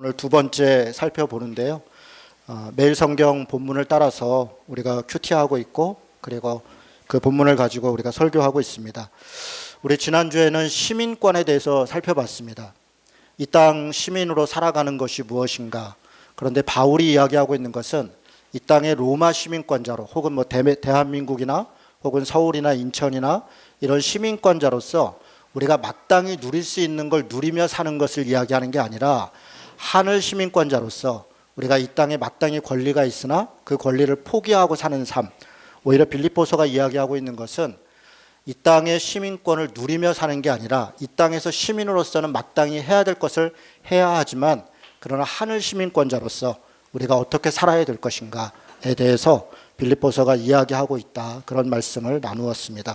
오늘 두 번째 살펴보는데요. 매일 성경 본문을 따라서 우리가 큐티하고 있고 그리고 그 본문을 가지고 우리가 설교하고 있습니다. 우리 지난주에는 시민권에 대해서 살펴봤습니다. 이 땅 시민으로 살아가는 것이 무엇인가? 그런데 바울이 이야기하고 있는 것은 이 땅의 로마 시민권자로 혹은 대한민국이나 혹은 서울이나 인천이나 이런 시민권자로서 우리가 마땅히 누릴 수 있는 걸 누리며 사는 것을 이야기하는 게 아니라 하늘 시민권자로서 우리가 이 땅에 마땅히 권리가 있으나 그 권리를 포기하고 사는 삶, 오히려 빌립보서가 이야기하고 있는 것은 이 땅의 시민권을 누리며 사는 게 아니라 이 땅에서 시민으로서는 마땅히 해야 될 것을 해야 하지만 그러나 하늘 시민권자로서 우리가 어떻게 살아야 될 것인가에 대해서 빌립보서가 이야기하고 있다, 그런 말씀을 나누었습니다.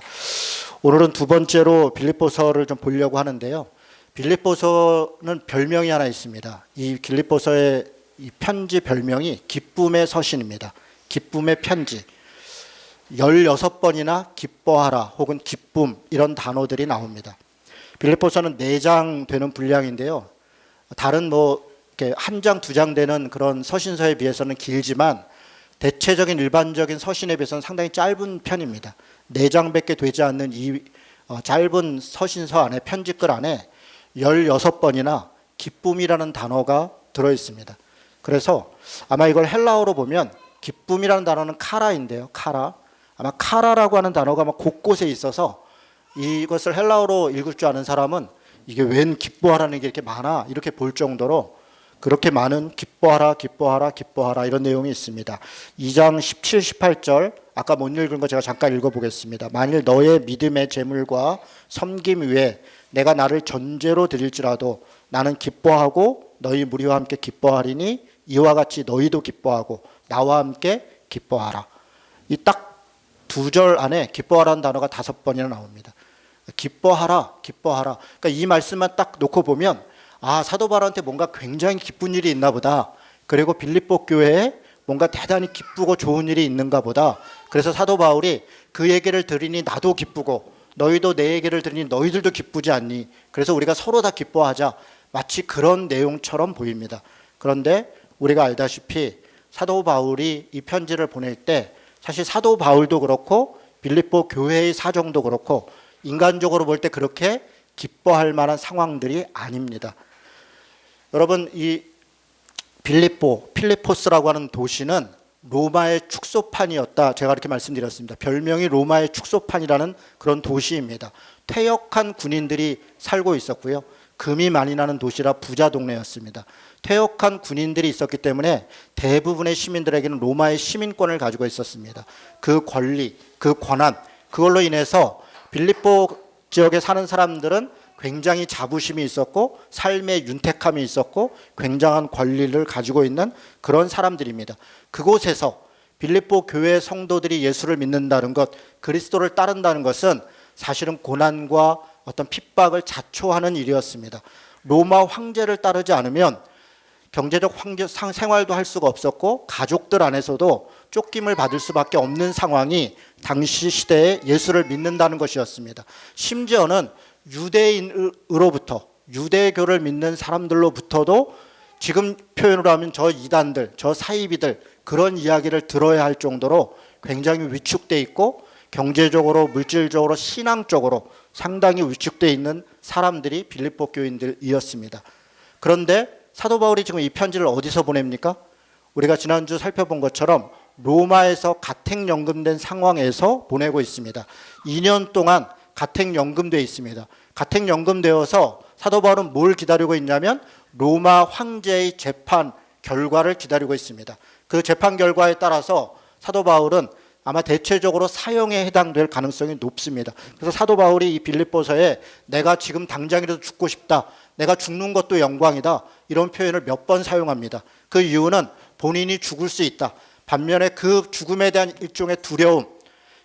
오늘은 두 번째로 빌립보서를 좀 보려고 하는데요. 빌립보서는 별명이 하나 있습니다. 이 빌립보서의 이 편지 별명이 기쁨의 서신입니다. 기쁨의 편지. 16번이나 기뻐하라 혹은 기쁨 이런 단어들이 나옵니다. 빌립보서는 4장 되는 분량인데요. 다른 이렇게 한 장, 두 장 되는 그런 서신서에 비해서는 길지만 대체적인 일반적인 서신에 비해서는 상당히 짧은 편입니다. 4장밖에 되지 않는 이 짧은 서신서 안에, 편지글 안에 16번이나 기쁨이라는 단어가 들어있습니다. 그래서 아마 이걸 헬라어로 보면 기쁨이라는 단어는 카라인데요. 카라. 아마 카라라고 하는 단어가 아마 곳곳에 있어서 이것을 헬라어로 읽을 줄 아는 사람은 이게 웬 기뻐하라는 게 이렇게 많아? 이렇게 볼 정도로 그렇게 많은 기뻐하라, 기뻐하라, 기뻐하라 이런 내용이 있습니다. 2장 17, 18절 아까 못 읽은 거 제가 잠깐 읽어보겠습니다. 만일 너의 믿음의 제물과 섬김 위에 내가 나를 전제로 드릴지라도 나는 기뻐하고 너희 무리와 함께 기뻐하리니 이와 같이 너희도 기뻐하고 나와 함께 기뻐하라. 이 딱 두 절 안에 기뻐하라는 단어가 5번이나 나옵니다. 기뻐하라, 기뻐하라. 그러니까 이 말씀만 딱 놓고 보면 사도 바울한테 뭔가 굉장히 기쁜 일이 있나 보다. 그리고 빌립보 교회에 뭔가 대단히 기쁘고 좋은 일이 있는가 보다. 그래서 사도 바울이 그 얘기를 들으니 나도 기쁘고 너희도 내 얘기를 들으니 너희들도 기쁘지 않니? 그래서 우리가 서로 다 기뻐하자. 마치 그런 내용처럼 보입니다. 그런데 우리가 알다시피 사도 바울이 이 편지를 보낼 때 사실 사도 바울도 그렇고 빌립보 교회의 사정도 그렇고 인간적으로 볼 때 그렇게 기뻐할 만한 상황들이 아닙니다. 여러분, 이 필리포스라고 하는 도시는 로마의 축소판이었다. 제가 이렇게 말씀드렸습니다. 별명이 로마의 축소판이라는 그런 도시입니다. 퇴역한 군인들이 살고 있었고요. 금이 많이 나는 도시라 부자 동네였습니다. 퇴역한 군인들이 있었기 때문에 대부분의 시민들에게는 로마의 시민권을 가지고 있었습니다. 그 권리, 그 권한, 그걸로 인해서 빌립보 지역에 사는 사람들은 굉장히 자부심이 있었고 삶의 윤택함이 있었고 굉장한 권리를 가지고 있는 그런 사람들입니다. 그곳에서 빌립보 교회 성도들이 예수를 믿는다는 것, 그리스도를 따른다는 것은 사실은 고난과 어떤 핍박을 자초하는 일이었습니다. 로마 황제를 따르지 않으면 경제적 생활도 할 수가 없었고 가족들 안에서도 쫓김을 받을 수밖에 없는 상황이 당시 시대에 예수를 믿는다는 것이었습니다. 심지어는 유대인으로부터, 유대교를 믿는 사람들로부터도 지금 표현으로 하면 저 이단들, 저 사이비들 그런 이야기를 들어야 할 정도로 굉장히 위축돼 있고 경제적으로, 물질적으로, 신앙적으로 상당히 위축돼 있는 사람들이 빌립보 교인들이었습니다. 그런데 사도 바울이 지금 이 편지를 어디서 보냅니까? 우리가 지난주 살펴본 것처럼 로마에서 가택연금된 상황에서 보내고 있습니다. 2년 동안 가택연금되어 있습니다. 가택연금되어서 사도 바울은 뭘 기다리고 있냐면 로마 황제의 재판 결과를 기다리고 있습니다. 그 재판 결과에 따라서 사도 바울은 아마 대체적으로 사형에 해당될 가능성이 높습니다. 그래서 사도 바울이 이 빌립보서에 내가 지금 당장이라도 죽고 싶다, 내가 죽는 것도 영광이다, 이런 표현을 몇 번 사용합니다. 그 이유는 본인이 죽을 수 있다. 반면에 그 죽음에 대한 일종의 두려움,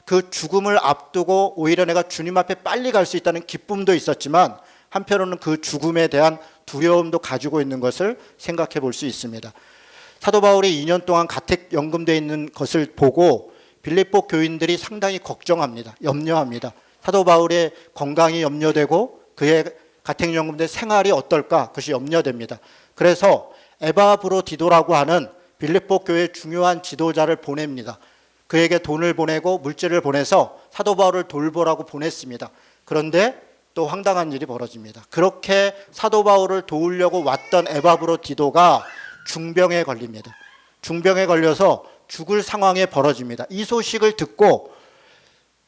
그 죽음을 앞두고 오히려 내가 주님 앞에 빨리 갈 수 있다는 기쁨도 있었지만 한편으로는 그 죽음에 대한 두려움도 가지고 있는 것을 생각해 볼 수 있습니다. 사도 바울이 2년 동안 가택연금되어 있는 것을 보고 빌립보 교인들이 상당히 걱정합니다. 염려합니다. 사도 바울의 건강이 염려되고 그의 가택연금대 생활이 어떨까? 그것이 염려됩니다. 그래서 에바브로디도라고 하는 빌립보 교회의 중요한 지도자를 보냅니다. 그에게 돈을 보내고 물질을 보내서 사도 바울을 돌보라고 보냈습니다. 그런데 또 황당한 일이 벌어집니다. 그렇게 사도 바울을 도우려고 왔던 에바브로디도가 중병에 걸립니다. 중병에 걸려서 죽을 상황에 벌어집니다. 이 소식을 듣고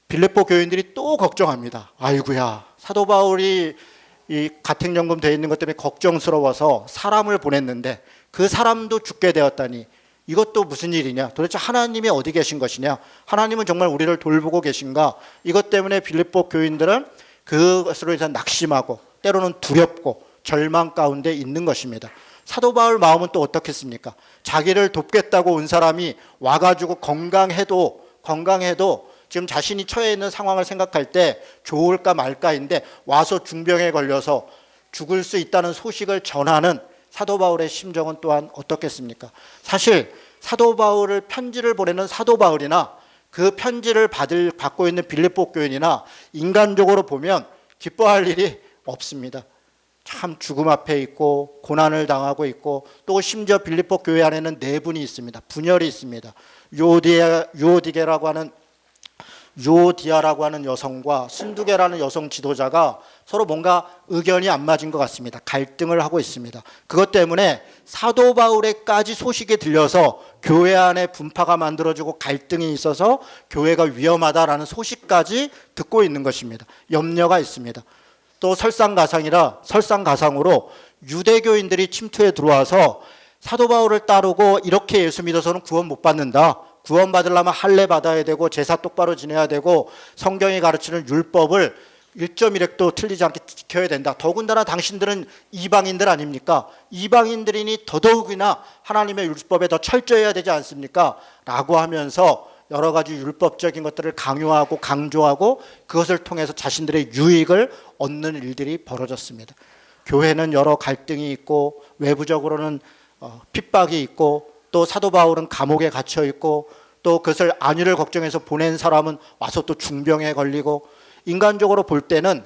빌립보 교인들이 또 걱정합니다. 아이고야, 사도 바울이 이 가택연금 되어 있는 것 때문에 걱정스러워서 사람을 보냈는데 그 사람도 죽게 되었다니 이것도 무슨 일이냐? 도대체 하나님이 어디 계신 것이냐? 하나님은 정말 우리를 돌보고 계신가? 이것 때문에 빌립보 교인들은 그것으로 인해서 낙심하고 때로는 두렵고 절망 가운데 있는 것입니다. 사도 바울 마음은 또 어떻겠습니까? 자기를 돕겠다고 온 사람이 와가지고 건강해도 지금 자신이 처해 있는 상황을 생각할 때 좋을까 말까인데 와서 중병에 걸려서 죽을 수 있다는 소식을 전하는 사도 바울의 심정은 또한 어떻겠습니까? 사실 사도 바울을 편지를 보내는 사도 바울이나 그 편지를 받고 있는 빌립보 교인이나 인간적으로 보면 기뻐할 일이 없습니다. 참 죽음 앞에 있고 고난을 당하고 있고 또 심지어 빌립보 교회 안에는 네 분이 있습니다. 분열이 있습니다. 요디아라고 하는 여성과 순두계라는 여성 지도자가 서로 뭔가 의견이 안 맞은 것 같습니다. 갈등을 하고 있습니다. 그것 때문에 사도 바울에까지 소식이 들려서 교회 안에 분파가 만들어지고 갈등이 있어서 교회가 위험하다라는 소식까지 듣고 있는 것입니다. 염려가 있습니다. 또 설상가상으로 유대교인들이 침투해 들어와서 사도 바울을 따르고 이렇게 예수 믿어서는 구원 못 받는다. 구원 받으려면 할례 받아야 되고 제사 똑바로 지내야 되고 성경이 가르치는 율법을 1.1획도 틀리지 않게 지켜야 된다. 더군다나 당신들은 이방인들 아닙니까? 이방인들이니 더더욱이나 하나님의 율법에 더 철저해야 되지 않습니까? 라고 하면서 여러 가지 율법적인 것들을 강요하고 강조하고 그것을 통해서 자신들의 유익을 얻는 일들이 벌어졌습니다. 교회는 여러 갈등이 있고 외부적으로는 핍박이 있고 또 사도 바울은 감옥에 갇혀 있고 또 그것을 안위를 걱정해서 보낸 사람은 와서 또 중병에 걸리고 인간적으로 볼 때는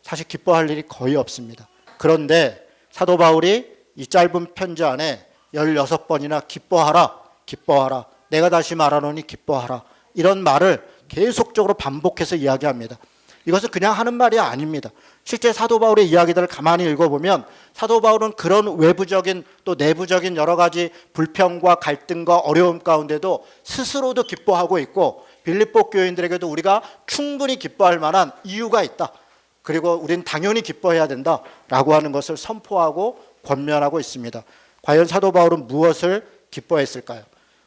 사실 기뻐할 일이 거의 없습니다. 그런데 사도 바울이 이 짧은 편지 안에 16번이나 기뻐하라 내가 다시 말하노니 기뻐하라 이런 말을 계속적으로 반복해서 이야기합니다. 이것은 그냥 하는 말이 아닙니다. 실제 사도 바울의 이야기들을 가만히 읽어보면 사도 바울은 그런 외부적인 또 내부적인 여러 가지 불평과 갈등과 어려움 가운데도 스스로도 기뻐하고 있고 빌립보 교인들에게도 우리가 충분히 기뻐할 만한 이유가 있다. 그리고 우리는 당연히 기뻐해야 된다라고 하는 것을 선포하고 권면하고 있습니다. 과연 사도 바울은 무엇을 기뻐했을까요?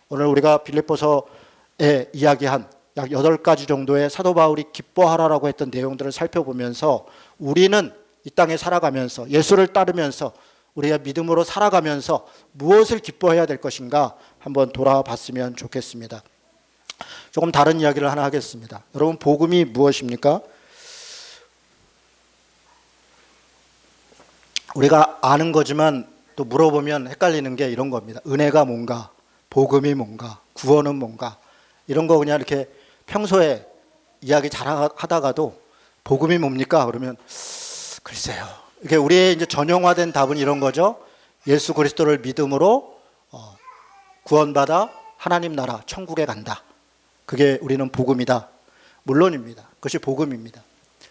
오늘 우리가 빌립보서에 이야기한 약 8가지 정도의 사도 바울이 기뻐하라라고 했던 내용들을 살펴보면서 우리는 이 땅에 살아가면서 예수를 따르면서 우리가 믿음으로 살아가면서 무엇을 기뻐해야 될 것인가 한번 돌아봤으면 좋겠습니다. 조금 다른 이야기를 하나 하겠습니다. 여러분, 복음이 무엇입니까? 우리가 아는 거지만 또 물어보면 헷갈리는 게 이런 겁니다. 은혜가 뭔가, 복음이 뭔가, 구원은 뭔가 이런 거 그냥 이렇게 평소에 이야기 잘 하다가도 복음이 뭡니까? 그러면 글쎄요. 이게 우리의 이제 전형화된 답은 이런 거죠. 예수 그리스도를 믿음으로 구원받아 하나님 나라 천국에 간다. 그게 우리는 복음이다. 물론입니다. 그것이 복음입니다.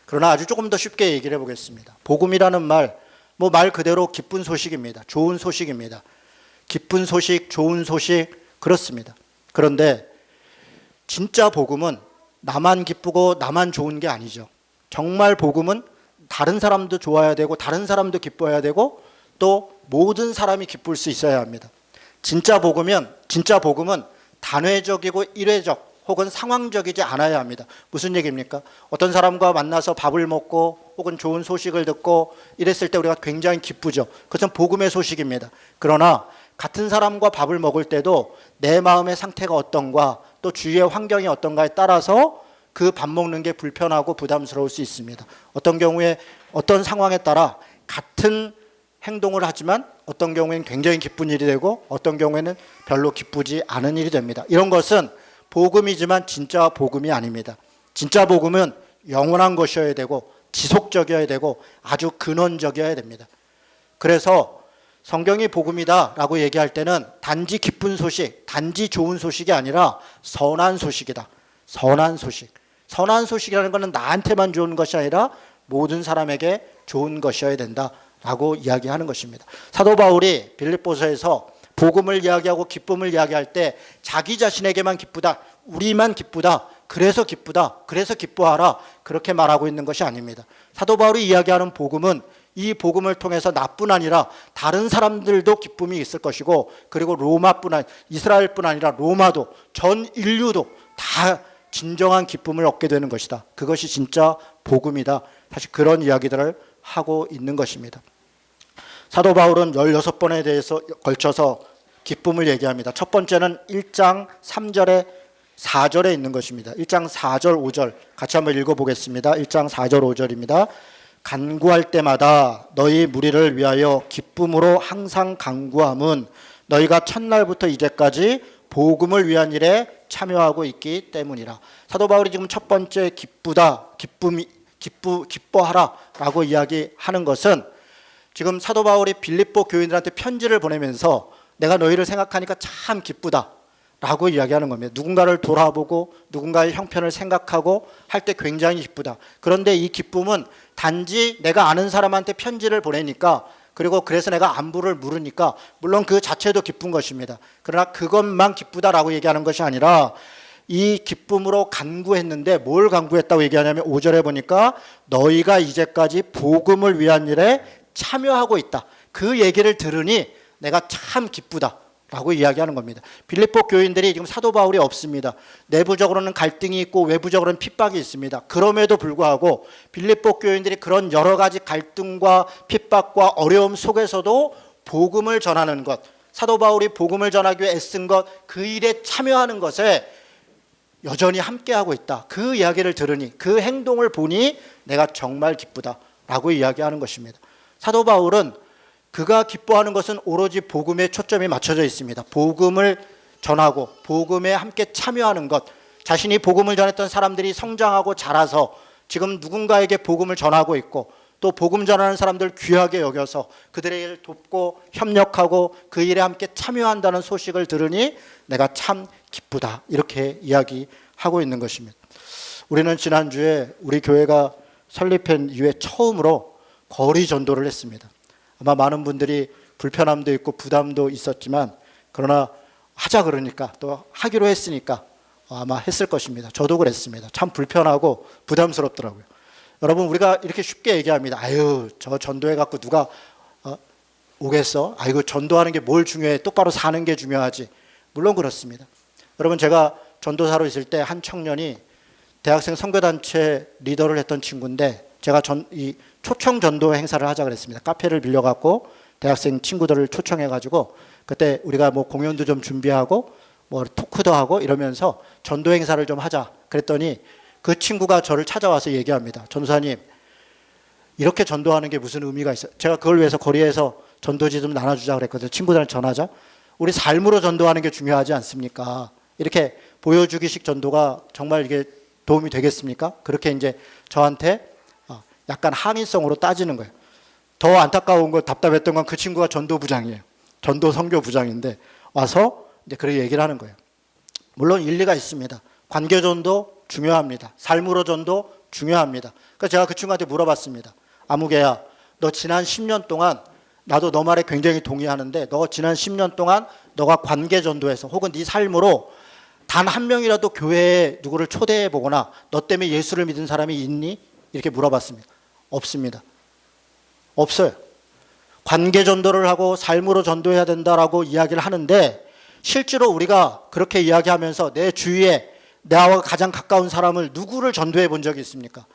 그러나 아주 조금 더 쉽게 얘기를 해보겠습니다. 복음이라는 말, 말 그대로 기쁜 소식입니다. 좋은 소식입니다. 기쁜 소식, 좋은 소식 그렇습니다. 그런데 진짜 복음은 나만 기쁘고 나만 좋은 게 아니죠. 정말 복음은 다른 사람도 좋아야 되고 다른 사람도 기뻐해야 되고 또 모든 사람이 기쁠 수 있어야 합니다. 진짜 복음은 단회적이고 일회적 혹은 상황적이지 않아야 합니다. 무슨 얘기입니까? 어떤 사람과 만나서 밥을 먹고 혹은 좋은 소식을 듣고 이랬을 때 우리가 굉장히 기쁘죠. 그것은 복음의 소식입니다. 그러나 같은 사람과 밥을 먹을 때도 내 마음의 상태가 어떤가 또 주위의 환경이 어떤가에 따라서 그 밥 먹는 게 불편하고 부담스러울 수 있습니다. 어떤 경우에 어떤 상황에 따라 같은 행동을 하지만 어떤 경우에는 굉장히 기쁜 일이 되고 어떤 경우에는 별로 기쁘지 않은 일이 됩니다. 이런 것은 복음이지만 진짜 복음이 아닙니다. 진짜 복음은 영원한 것이어야 되고 지속적이어야 되고 아주 근원적이어야 됩니다. 그래서 성경이 복음이다라고 얘기할 때는 단지 기쁜 소식, 단지 좋은 소식이 아니라 선한 소식이다. 선한 소식. 선한 소식이라는 것은 나한테만 좋은 것이 아니라 모든 사람에게 좋은 것이어야 된다라고 이야기하는 것입니다. 사도 바울이 빌립보서에서 복음을 이야기하고 기쁨을 이야기할 때 자기 자신에게만 기쁘다, 우리만 기쁘다, 그래서 기쁘다, 그래서 기뻐하라, 그렇게 말하고 있는 것이 아닙니다. 사도 바울이 이야기하는 복음은 이 복음을 통해서 나뿐 아니라 다른 사람들도 기쁨이 있을 것이고, 그리고 이스라엘뿐 아니라 로마도, 전 인류도 다 진정한 기쁨을 얻게 되는 것이다. 그것이 진짜 복음이다. 사실 그런 이야기들을 하고 있는 것입니다. 사도 바울은 16번에 대해서 걸쳐서 기쁨을 얘기합니다. 첫 번째는 1장 3절에 4절에 있는 것입니다. 1장 4절 5절 같이 한번 읽어보겠습니다. 1장 4절 5절입니다. 간구할 때마다 너희 무리를 위하여 기쁨으로 항상 간구함은 너희가 첫날부터 이제까지 복음을 위한 일에 참여하고 있기 때문이라. 사도 바울이 지금 첫 번째 기뻐하라라고 이야기하는 것은 지금 사도 바울이 빌립보 교인들한테 편지를 보내면서 내가 너희를 생각하니까 참 기쁘다라고 이야기하는 겁니다. 누군가를 돌아보고 누군가의 형편을 생각하고 할 때 굉장히 기쁘다. 그런데 이 기쁨은 단지 내가 아는 사람한테 편지를 보내니까, 그리고 그래서 내가 안부를 물으니까 물론 그 자체도 기쁜 것입니다. 그러나 그것만 기쁘다라고 얘기하는 것이 아니라 이 기쁨으로 간구했는데 뭘 간구했다고 얘기하냐면 5절에 보니까 너희가 이제까지 복음을 위한 일에 참여하고 있다. 그 얘기를 들으니 내가 참 기쁘다라고 이야기하는 겁니다. 빌립보 교인들이 지금 사도 바울이 없습니다. 내부적으로는 갈등이 있고 외부적으로는 핍박이 있습니다. 그럼에도 불구하고 빌립보 교인들이 그런 여러 가지 갈등과 핍박과 어려움 속에서도 복음을 전하는 것, 사도 바울이 복음을 전하기 위해 애쓴 것, 그 일에 참여하는 것에 여전히 함께하고 있다. 그 이야기를 들으니, 그 행동을 보니 내가 정말 기쁘다라고 이야기하는 것입니다. 사도 바울은 그가 기뻐하는 것은 오로지 복음에 초점이 맞춰져 있습니다. 복음을 전하고 복음에 함께 참여하는 것, 자신이 복음을 전했던 사람들이 성장하고 자라서 지금 누군가에게 복음을 전하고 있고, 또 복음 전하는 사람들 귀하게 여겨서 그들의 일을 돕고 협력하고 그 일에 함께 참여한다는 소식을 들으니 내가 참 기쁘다, 이렇게 이야기하고 있는 것입니다. 우리는 지난주에 우리 교회가 설립한 이후에 처음으로 거리 전도를 했습니다. 아마 많은 분들이 불편함도 있고 부담도 있었지만, 그러나 하자 그러니까 또 하기로 했으니까 아마 했을 것입니다. 저도 그랬습니다. 참 불편하고 부담스럽더라고요. 여러분, 우리가 이렇게 쉽게 얘기합니다. 아유, 저 전도해 갖고 누가 오겠어? 아이고, 전도하는 게 뭘 중요해? 똑바로 사는 게 중요하지. 물론 그렇습니다. 여러분, 제가 전도사로 있을 때 한 청년이 대학생 선교단체 리더를 했던 친구인데, 제가 이 초청 전도 행사를 하자 그랬습니다. 카페를 빌려갖고 대학생 친구들을 초청해가지고 그때 우리가 뭐 공연도 좀 준비하고 뭐 토크도 하고 이러면서 전도 행사를 좀 하자 그랬더니 그 친구가 저를 찾아와서 얘기합니다. 전도사님, 이렇게 전도하는 게 무슨 의미가 있어요? 제가 그걸 위해서 거리에서 전도지 좀 나눠주자 그랬거든요. 친구들한테 전하자. 우리 삶으로 전도하는 게 중요하지 않습니까? 이렇게 보여주기식 전도가 정말 이게 도움이 되겠습니까? 그렇게 이제 저한테 약간 항의성으로 따지는 거예요. 더 안타까운 거, 답답했던 건 그 친구가 전도부장이에요. 전도 선교부장인데 와서 이제 그렇게 얘기를 하는 거예요. 물론 일리가 있습니다. 관계 전도 중요합니다. 삶으로 전도 중요합니다. 그래서 제가 그 친구한테 물어봤습니다. 아무개야, 너 지난 10년 동안, 나도 너 말에 굉장히 동의하는데, 너 지난 10년 동안 너가 관계 전도해서 혹은 네 삶으로 단 한 명이라도 교회에 누구를 초대해 보거나 너 때문에 예수를 믿은 사람이 있니? 이렇게 물어봤습니다. 없습니다. 없어요. 관계 전도를 하고 삶으로 전도해야 된다라고 이야기를 하는데, 실제로 우리가 그렇게 이야기하면서 내 주위에 나와 가장 가까운 사람을 누구를 전도해 본 적이 있습니까?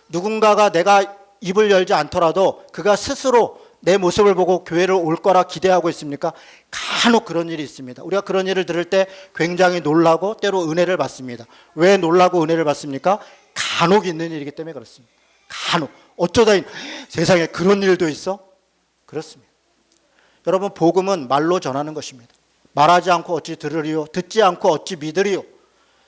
누군가가 내가 입을 열지 않더라도 그가 스스로 내 모습을 보고 교회를 올 거라 기대하고 있습니까? 간혹 그런 일이 있습니다. 우리가 그런 일을 들을 때 굉장히 놀라고 때로 은혜를 받습니다. 왜 놀라고 은혜를 받습니까? 간혹 있는 일이기 때문에 그렇습니다. 간혹. 어쩌다 세상에 그런 일도 있어? 그렇습니다. 여러분, 복음은 말로 전하는 것입니다. 말하지 않고 어찌 들으리요? 듣지 않고 어찌 믿으리요?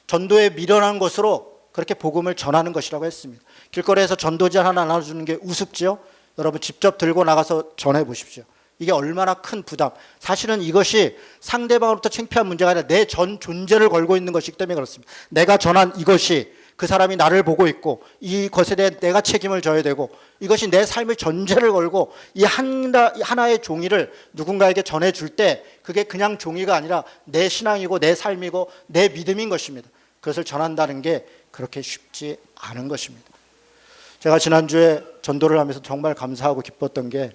전도에 미련한 것으로 그렇게 복음을 전하는 것이라고 했습니다. 길거리에서 전도지 하나 나눠주는 게 우습지요? 여러분 직접 들고 나가서 전해 보십시오. 이게 얼마나 큰 부담. 사실은 이것이 상대방으로부터 창피한 문제가 아니라 내 전 존재를 걸고 있는 것이기 때문에 그렇습니다. 내가 전한 이것이 그 사람이 나를 보고 있고 이것에 대해 내가 책임을 져야 되고 이것이 내 삶의 전제를 걸고 이 하나의 종이를 누군가에게 전해줄 때 그게 그냥 종이가 아니라 내 신앙이고 내 삶이고 내 믿음인 것입니다. 그것을 전한다는 게 그렇게 쉽지 않은 것입니다. 제가 지난주에 전도를 하면서 정말 감사하고 기뻤던 게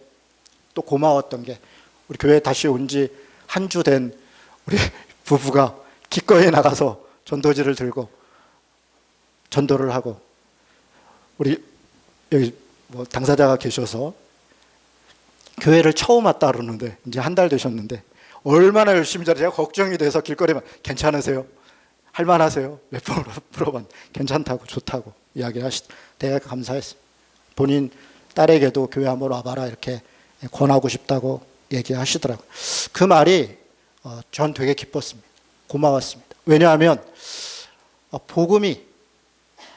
또 고마웠던 게 우리 교회에 다시 온 지 한 주 된 우리 부부가 기꺼이 나가서 전도지를 들고 전도를 하고 우리 여기 뭐 당사자가 계셔서 교회를 처음 왔다 그러는데 이제 한 달 되셨는데 얼마나 열심히 잘해. 제가 걱정이 돼서 길거리만 괜찮으세요? 할만하세요? 몇 번 물어봤는데 괜찮다고 좋다고 이야기하시. 내가 감사했어요. 본인 딸에게도 교회 한번 와봐라 이렇게 권하고 싶다고 얘기하시더라고요. 그 말이 전 되게 기뻤습니다. 고마웠습니다. 왜냐하면 복음이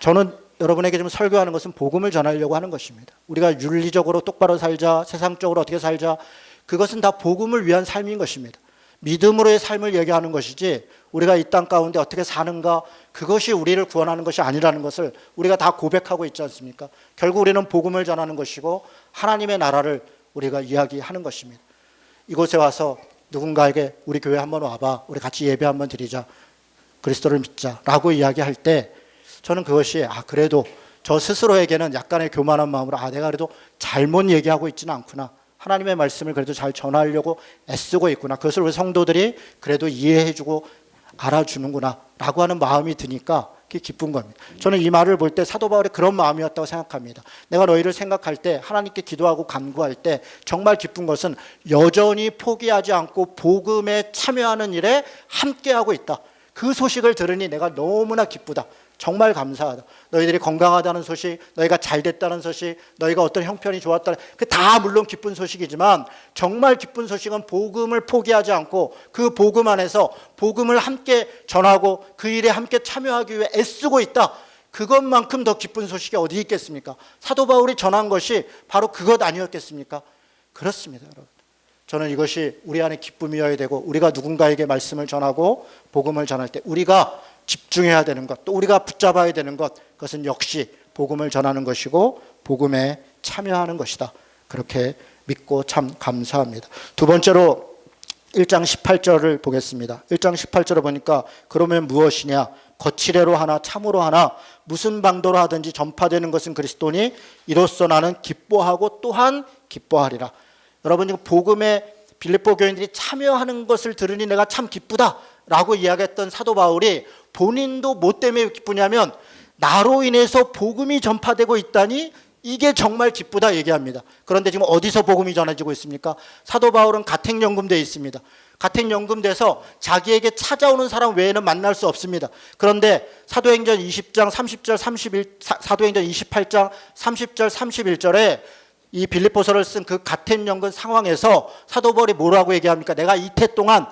저는 여러분에게 좀 설교하는 것은 복음을 전하려고 하는 것입니다. 우리가 윤리적으로 똑바로 살자, 세상적으로 어떻게 살자, 그것은 다 복음을 위한 삶인 것입니다. 믿음으로의 삶을 얘기하는 것이지 우리가 이 땅 가운데 어떻게 사는가, 그것이 우리를 구원하는 것이 아니라는 것을 우리가 다 고백하고 있지 않습니까? 결국 우리는 복음을 전하는 것이고 하나님의 나라를 우리가 이야기하는 것입니다. 이곳에 와서 누군가에게 우리 교회 한번 와봐, 우리 같이 예배 한번 드리자, 그리스도를 믿자라고 이야기할 때 저는 그것이 그래도 저 스스로에게는 약간의 교만한 마음으로 내가 그래도 잘못 얘기하고 있지는 않구나, 하나님의 말씀을 그래도 잘 전하려고 애쓰고 있구나, 그것을 우리 성도들이 그래도 이해해주고 알아주는구나 라고 하는 마음이 드니까 그게 기쁜 겁니다. 저는 이 말을 볼 때 사도 바울의 그런 마음이었다고 생각합니다. 내가 너희를 생각할 때, 하나님께 기도하고 간구할 때 정말 기쁜 것은 여전히 포기하지 않고 복음에 참여하는 일에 함께하고 있다. 그 소식을 들으니 내가 너무나 기쁘다. 정말 감사하다. 너희들이 건강하다는 소식, 너희가 잘 됐다는 소식, 너희가 어떤 형편이 좋았다는, 그 다 물론 기쁜 소식이지만 정말 기쁜 소식은 복음을 포기하지 않고 그 복음 안에서 복음을 함께 전하고 그 일에 함께 참여하기 위해 애쓰고 있다. 그것만큼 더 기쁜 소식이 어디 있겠습니까? 사도 바울이 전한 것이 바로 그것 아니었겠습니까? 그렇습니다, 여러분. 저는 이것이 우리 안에 기쁨이어야 되고, 우리가 누군가에게 말씀을 전하고 복음을 전할 때 우리가 집중해야 되는 것, 또 우리가 붙잡아야 되는 것, 그것은 역시 복음을 전하는 것이고 복음에 참여하는 것이다. 그렇게 믿고 참 감사합니다. 두 번째로 1장 18절을 보겠습니다. 1장 18절을 보니까 그러면 무엇이냐, 거칠애로 하나 참으로 하나 무슨 방도로 하든지 전파되는 것은 그리스도니 이로써 나는 기뻐하고 또한 기뻐하리라. 여러분, 지금 복음에 빌립보 교인들이 참여하는 것을 들으니 내가 참 기쁘다라고 이야기했던 사도 바울이 본인도 뭐 때문에 기쁘냐면 나로 인해서 복음이 전파되고 있다니 이게 정말 기쁘다 얘기합니다. 그런데 지금 어디서 복음이 전해지고 있습니까? 사도 바울은 가택연금대에 있습니다. 가택연금돼서 자기에게 찾아오는 사람 외에는 만날 수 없습니다. 그런데 사도행전 20장 30절 31, 사도행전 28장 30절 31절에 이 빌립보서를 쓴 그 가택연금 상황에서 사도 바울이 뭐라고 얘기합니까? 내가 이태 동안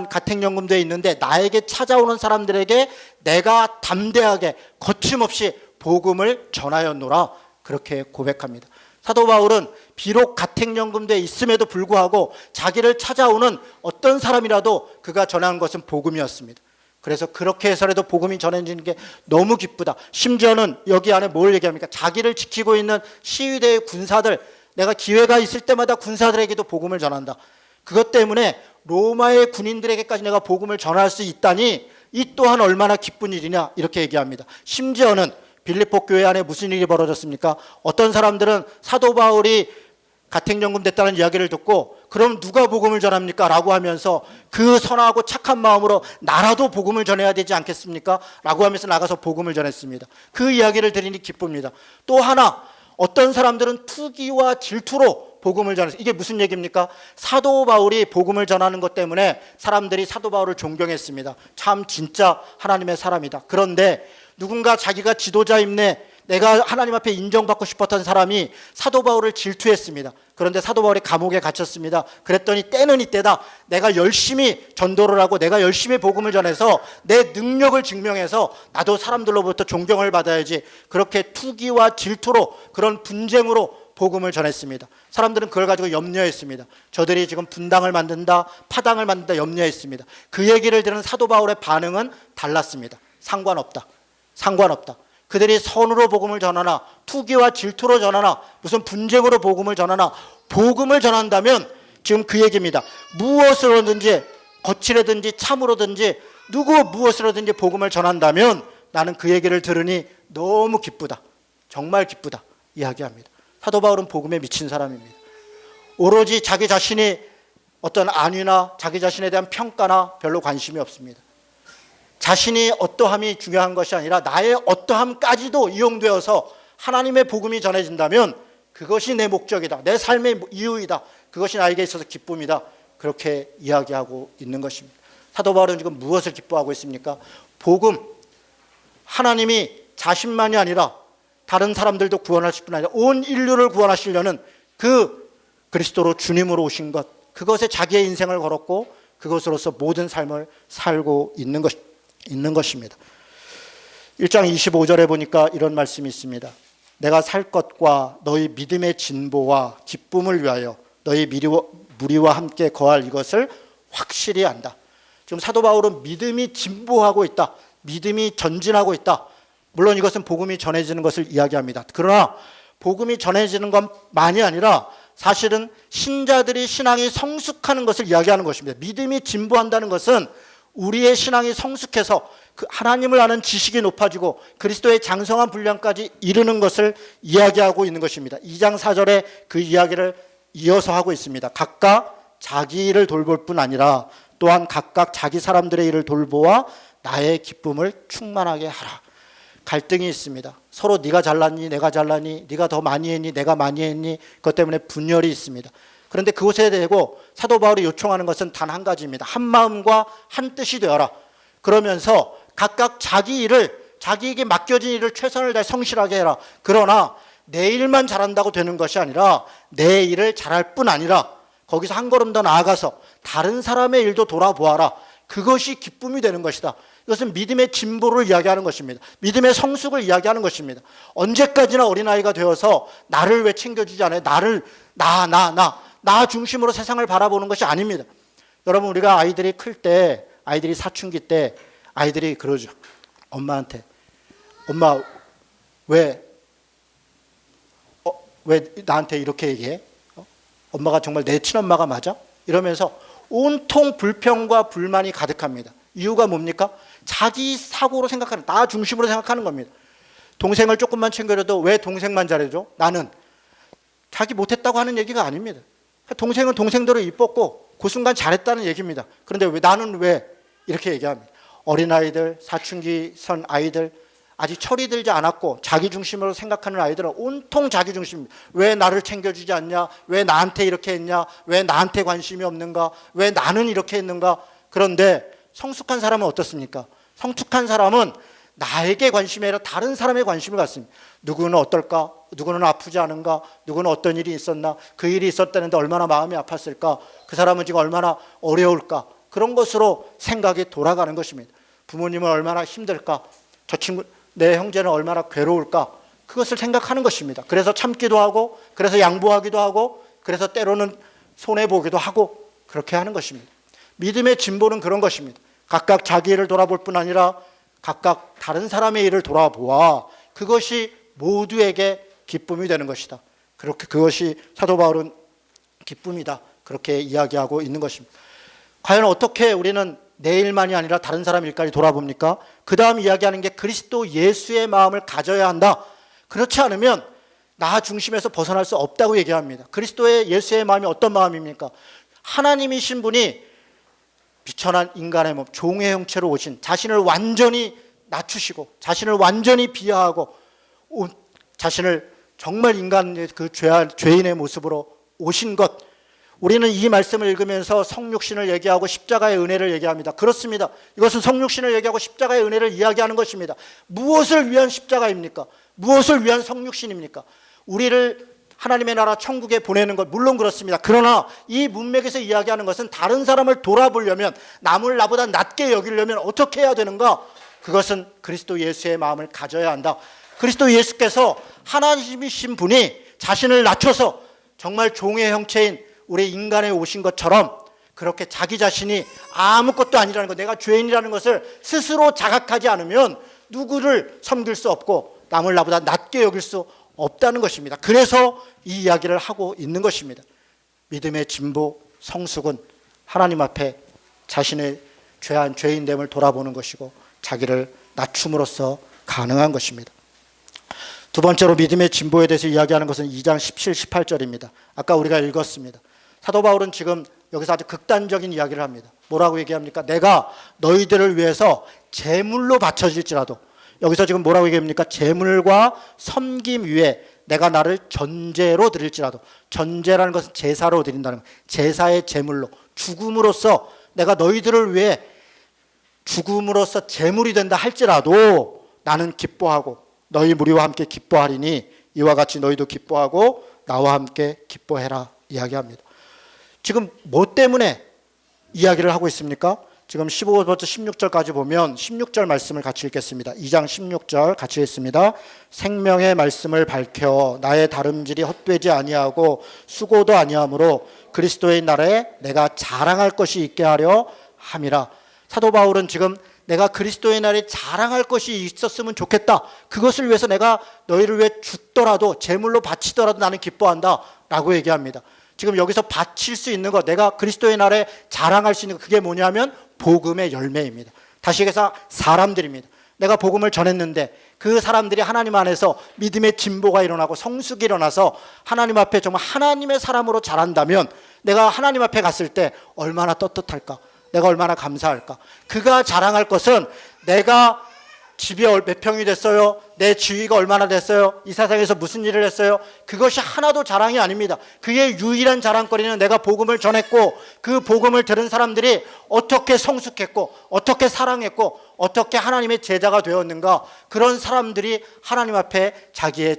가택연금대에 있는데 나에게 찾아오는 사람들에게 내가 담대하게 거침없이 복음을 전하였노라, 그렇게 고백합니다. 사도 바울은 비록 가택연금대에 있음에도 불구하고 자기를 찾아오는 어떤 사람이라도 그가 전한 것은 복음이었습니다. 그래서 그렇게 해서라도 복음이 전해지는 게 너무 기쁘다. 심지어는 여기 안에 뭘 얘기합니까? 자기를 지키고 있는 시위대의 군사들, 내가 기회가 있을 때마다 군사들에게도 복음을 전한다. 그것 때문에 로마의 군인들에게까지 내가 복음을 전할 수 있다니 이 또한 얼마나 기쁜 일이냐, 이렇게 얘기합니다. 심지어는 빌립보 교회 안에 무슨 일이 벌어졌습니까? 어떤 사람들은 사도 바울이 가택연금 됐다는 이야기를 듣고 그럼 누가 복음을 전합니까? 라고 하면서 그 선하고 착한 마음으로 나라도 복음을 전해야 되지 않겠습니까? 라고 하면서 나가서 복음을 전했습니다. 그 이야기를 들으니 기쁩니다. 또 하나, 어떤 사람들은 투기와 질투로 복음을 전했어요. 이게 무슨 얘기입니까? 사도 바울이 복음을 전하는 것 때문에 사람들이 사도 바울을 존경했습니다. 참 진짜 하나님의 사람이다. 그런데 누군가 자기가 지도자임내, 내가 하나님 앞에 인정받고 싶었던 사람이 사도 바울을 질투했습니다. 그런데 사도 바울이 감옥에 갇혔습니다. 그랬더니 때는 이때다. 내가 열심히 전도를 하고 내가 열심히 복음을 전해서 내 능력을 증명해서 나도 사람들로부터 존경을 받아야지. 그렇게 투기와 질투로 그런 분쟁으로 복음을 전했습니다. 사람들은 그걸 가지고 염려했습니다. 저들이 지금 분당을 만든다, 파당을 만든다 염려했습니다. 그 얘기를 들은 사도 바울의 반응은 달랐습니다. 상관없다. 그들이 선으로 복음을 전하나 투기와 질투로 전하나 무슨 분쟁으로 복음을 전하나 복음을 전한다면 지금 그 얘기입니다. 무엇으로든지 거칠어든지 참으로든지 무엇으로든지 복음을 전한다면 나는 그 얘기를 들으니 너무 기쁘다. 정말 기쁘다. 이야기합니다. 사도 바울은 복음에 미친 사람입니다. 오로지 자기 자신이 어떤 안위나 자기 자신에 대한 평가나 별로 관심이 없습니다. 자신이 어떠함이 중요한 것이 아니라 나의 어떠함까지도 이용되어서 하나님의 복음이 전해진다면 그것이 내 목적이다. 내 삶의 이유이다. 그것이 나에게 있어서 기쁨이다. 그렇게 이야기하고 있는 것입니다. 사도 바울은 지금 무엇을 기뻐하고 있습니까? 복음, 하나님이 자신만이 아니라 다른 사람들도 구원하실 뿐 아니라 온 인류를 구원하시려는 그 그리스도로 주님으로 오신 것, 그것에 자기의 인생을 걸었고 그것으로서 모든 삶을 살고 있는 것입니다. 1장 25절에 보니까 이런 말씀이 있습니다. 내가 살 것과 너희 믿음의 진보와 기쁨을 위하여 너희 무리와 함께 거할 이것을 확실히 안다. 지금 사도 바울은 믿음이 진보하고 있다. 믿음이 전진하고 있다. 물론 이것은 복음이 전해지는 것을 이야기합니다. 그러나 복음이 전해지는 것만이 아니라 사실은 신자들이 신앙이 성숙하는 것을 이야기하는 것입니다. 믿음이 진보한다는 것은 우리의 신앙이 성숙해서 그 하나님을 아는 지식이 높아지고 그리스도의 장성한 분량까지 이르는 것을 이야기하고 있는 것입니다. 2장 4절에 그 이야기를 이어서 하고 있습니다. 각각 자기 일을 돌볼 뿐 아니라 또한 각각 자기 사람들의 일을 돌보아 나의 기쁨을 충만하게 하라. 갈등이 있습니다. 서로 네가 잘났니 내가 잘났니, 네가 더 많이 했니 내가 많이 했니, 그것 때문에 분열이 있습니다. 그런데 그것에 대고 사도 바울이 요청하는 것은 단 한 가지입니다. 한 마음과 한 뜻이 되어라. 그러면서 각각 자기에게 맡겨진 일을 최선을 다해 성실하게 해라. 그러나 내 일만 잘한다고 되는 것이 아니라 내 일을 잘할 뿐 아니라 거기서 한 걸음 더 나아가서 다른 사람의 일도 돌아보아라. 그것이 기쁨이 되는 것이다. 이것은 믿음의 진보를 이야기하는 것입니다. 믿음의 성숙을 이야기하는 것입니다. 언제까지나 어린아이가 되어서 나를 왜 챙겨주지 않아요? 나 중심으로 세상을 바라보는 것이 아닙니다. 여러분, 우리가 아이들이 클 때, 아이들이 사춘기 때 아이들이 그러죠. 엄마한테, 엄마 왜 나한테 이렇게 얘기해? 엄마가 정말 내 친엄마가 맞아? 이러면서 온통 불평과 불만이 가득합니다. 이유가 뭡니까? 자기 사고로 생각하는, 나 중심으로 생각하는 겁니다. 동생을 조금만 챙겨줘도 왜 동생만 잘해줘? 나는. 자기 못했다고 하는 얘기가 아닙니다. 동생은 동생대로 이뻤고 그 순간 잘했다는 얘기입니다. 그런데 나는 왜 이렇게 얘기합니다. 어린아이들, 사춘기 선 아이들, 아직 철이 들지 않았고 자기 중심으로 생각하는 아이들은 온통 자기 중심입니다. 왜 나를 챙겨주지 않냐? 왜 나한테 이렇게 했냐? 왜 나한테 관심이 없는가? 왜 나는 이렇게 했는가? 그런데 성숙한 사람은 어떻습니까? 성숙한 사람은 나에게 관심이 아니라 다른 사람에 관심을 갖습니다. 누구는 어떨까? 누구는 아프지 않은가? 누구는 어떤 일이 있었나? 그 일이 있었다는데 얼마나 마음이 아팠을까? 그 사람은 지금 얼마나 어려울까? 그런 것으로 생각이 돌아가는 것입니다. 부모님은 얼마나 힘들까? 저 친구, 내 형제는 얼마나 괴로울까? 그것을 생각하는 것입니다. 그래서 참기도 하고, 그래서 양보하기도 하고, 그래서 때로는 손해보기도 하고, 그렇게 하는 것입니다. 믿음의 진보는 그런 것입니다. 각각 자기 일을 돌아볼 뿐 아니라 각각 다른 사람의 일을 돌아보아 그것이 모두에게 기쁨이 되는 것이다. 그렇게 그것이 사도 바울은 기쁨이다. 그렇게 이야기하고 있는 것입니다. 과연 어떻게 우리는 내 일만이 아니라 다른 사람 일까지 돌아봅니까? 그 다음 이야기하는 게 그리스도 예수의 마음을 가져야 한다. 그렇지 않으면 나 중심에서 벗어날 수 없다고 얘기합니다. 그리스도의 예수의 마음이 어떤 마음입니까? 하나님이신 분이 비천한 인간의 몸, 종의 형체로 오신, 자신을 완전히 낮추시고 자신을 완전히 비하하고 자신을 정말 인간의 그 죄인의 모습으로 오신 것, 우리는 이 말씀을 읽으면서 성육신을 얘기하고 십자가의 은혜를 얘기합니다. 그렇습니다. 이것은 성육신을 얘기하고 십자가의 은혜를 이야기하는 것입니다. 무엇을 위한 십자가입니까? 무엇을 위한 성육신입니까? 우리를 하나님의 나라 천국에 보내는 것 물론 그렇습니다. 그러나 이 문맥에서 이야기하는 것은 다른 사람을 돌아보려면, 남을 나보다 낮게 여기려면 어떻게 해야 되는가? 그것은 그리스도 예수의 마음을 가져야 한다. 그리스도 예수께서 하나님이신 분이 자신을 낮춰서 정말 종의 형체인 우리 인간에 오신 것처럼 그렇게 자기 자신이 아무것도 아니라는 것, 내가 죄인이라는 것을 스스로 자각하지 않으면 누구를 섬길 수 없고 남을 나보다 낮게 여길 수 없다는 것입니다. 그래서 이 이야기를 하고 있는 것입니다. 믿음의 진보 성숙은 하나님 앞에 자신의 죄한 죄인됨을 돌아보는 것이고 자기를 낮춤으로써 가능한 것입니다. 두 번째로 믿음의 진보에 대해서 이야기하는 것은 2장 17, 18절입니다. 아까 우리가 읽었습니다. 사도 바울은 지금 여기서 아주 극단적인 이야기를 합니다. 뭐라고 얘기합니까? 내가 너희들을 위해서 제물로 바쳐질지라도, 여기서 지금 뭐라고 얘기합니까? 제물과 섬김 위에 내가 나를 전제로 드릴지라도, 전제라는 것은 제사로 드린다는 것, 제사의 제물로, 죽음으로써 내가 너희들을 위해 죽음으로써 제물이 된다 할지라도 나는 기뻐하고 너희 무리와 함께 기뻐하리니 이와 같이 너희도 기뻐하고 나와 함께 기뻐해라 이야기합니다. 지금 뭐 때문에 이야기를 하고 있습니까? 지금 15절부터 16절까지 보면 16절 말씀을 같이 읽겠습니다. 2장 16절 같이 읽습니다. 생명의 말씀을 밝혀 나의 다름질이 헛되지 아니하고 수고도 아니하므로 그리스도의 날에 내가 자랑할 것이 있게 하려 함이라. 사도 바울은 지금 내가 그리스도의 날에 자랑할 것이 있었으면 좋겠다. 그것을 위해서 내가 너희를 위해 죽더라도 제물로 바치더라도 나는 기뻐한다 라고 얘기합니다. 지금 여기서 바칠 수 있는 것, 내가 그리스도의 날에 자랑할 수 있는 것, 그게 뭐냐면 복음의 열매입니다. 다시 얘기해서 사람들입니다. 내가 복음을 전했는데 그 사람들이 하나님 안에서 믿음의 진보가 일어나고 성숙이 일어나서 하나님 앞에 정말 하나님의 사람으로 자란다면 내가 하나님 앞에 갔을 때 얼마나 떳떳할까? 내가 얼마나 감사할까? 그가 자랑할 것은 내가 집이 몇 평이 됐어요? 내 지위가 얼마나 됐어요? 이 세상에서 무슨 일을 했어요? 그것이 하나도 자랑이 아닙니다. 그의 유일한 자랑거리는 내가 복음을 전했고 그 복음을 들은 사람들이 어떻게 성숙했고 어떻게 사랑했고 어떻게 하나님의 제자가 되었는가, 그런 사람들이 하나님 앞에 자기의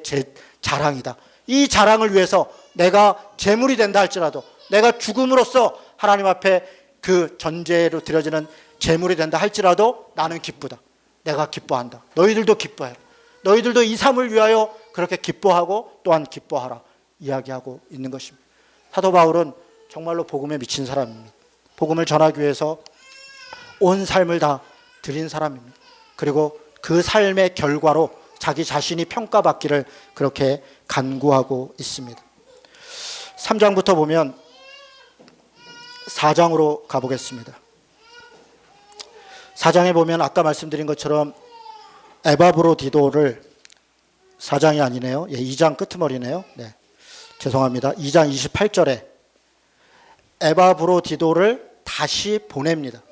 자랑이다. 이 자랑을 위해서 내가 제물이 된다 할지라도, 내가 죽음으로써 하나님 앞에 그 전제로 드려지는 제물이 된다 할지라도 나는 기쁘다. 내가 기뻐한다. 너희들도 기뻐해. 너희들도 이 삶을 위하여 그렇게 기뻐하고 또한 기뻐하라 이야기하고 있는 것입니다. 사도 바울은 정말로 복음에 미친 사람입니다. 복음을 전하기 위해서 온 삶을 다 드린 사람입니다. 그리고 그 삶의 결과로 자기 자신이 평가받기를 그렇게 간구하고 있습니다. 3장부터 보면 4장으로 가보겠습니다. 4장에 보면 아까 말씀드린 것처럼 에바브로디도를, 4장이 아니네요. 2장 끄트머리네요. 네, 죄송합니다. 2장 28절에 에바브로디도를 다시 보냅니다.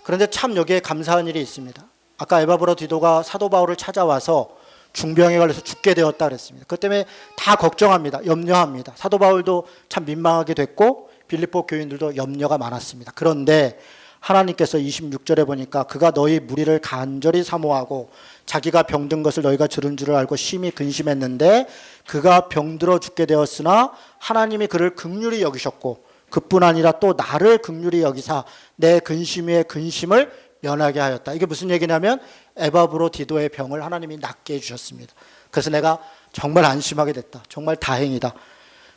그런데 참 여기에 감사한 일이 있습니다. 아까 에바브로디도가 사도 바울을 찾아와서 중병에 걸려서 죽게 되었다 그랬습니다. 그것 때문에 다 걱정합니다. 염려합니다. 사도 바울도 참 민망하게 됐고 빌립보 교인들도 염려가 많았습니다. 그런데 하나님께서 26절에 보니까 그가 너희 무리를 간절히 사모하고 자기가 병든 것을 너희가 들은 줄을 알고 심히 근심했는데 그가 병들어 죽게 되었으나 하나님이 그를 긍휼히 여기셨고 그뿐 아니라 또 나를 긍휼히 여기사 내 근심 위에 근심을 면하게 하였다. 이게 무슨 얘기냐면 에바브로디도의 병을 하나님이 낫게 해주셨습니다. 그래서 내가 정말 안심하게 됐다. 정말 다행이다.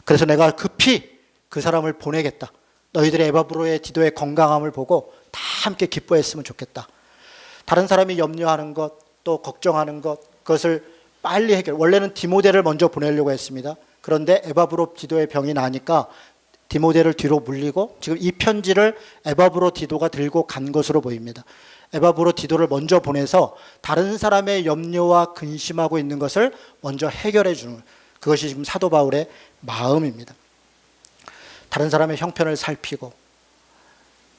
그래서 내가 급히 그 사람을 보내겠다. 너희들의 에바브로디도의 건강함을 보고 다 함께 기뻐했으면 좋겠다. 다른 사람이 염려하는 것, 또 걱정하는 것, 그것을 빨리 해결. 원래는 디모데를 먼저 보내려고 했습니다. 그런데 에바브로디도의 병이 나니까 디모데를 뒤로 물리고 지금 이 편지를 에바브로디도가 들고 간 것으로 보입니다. 에바브로디도를 먼저 보내서 다른 사람의 염려와 근심하고 있는 것을 먼저 해결해 주는, 그것이 지금 사도 바울의 마음입니다. 다른 사람의 형편을 살피고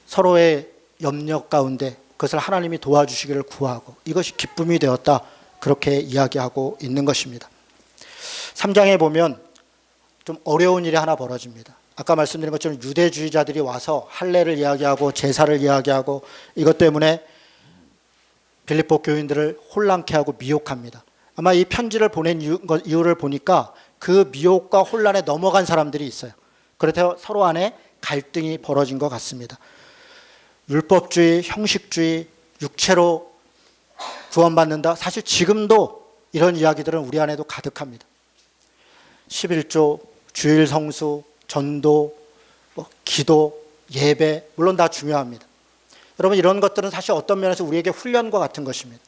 서로의 염려 가운데 그것을 하나님이 도와주시기를 구하고 이것이 기쁨이 되었다, 그렇게 이야기하고 있는 것입니다. 3장에 보면 좀 어려운 일이 하나 벌어집니다. 아까 말씀드린 것처럼 유대주의자들이 와서 할례를 이야기하고 제사를 이야기하고 이것 때문에 빌립보 교인들을 혼란케 하고 미혹합니다. 아마 이 편지를 보낸 이유를 보니까 그 미혹과 혼란에 넘어간 사람들이 있어요. 그래서 서로 안에 갈등이 벌어진 것 같습니다. 율법주의, 형식주의, 육체로 구원받는다. 사실 지금도 이런 이야기들은 우리 안에도 가득합니다. 11조, 주일 성수, 전도, 기도, 예배, 물론 다 중요합니다. 여러분, 이런 것들은 사실 어떤 면에서 우리에게 훈련과 같은 것입니다.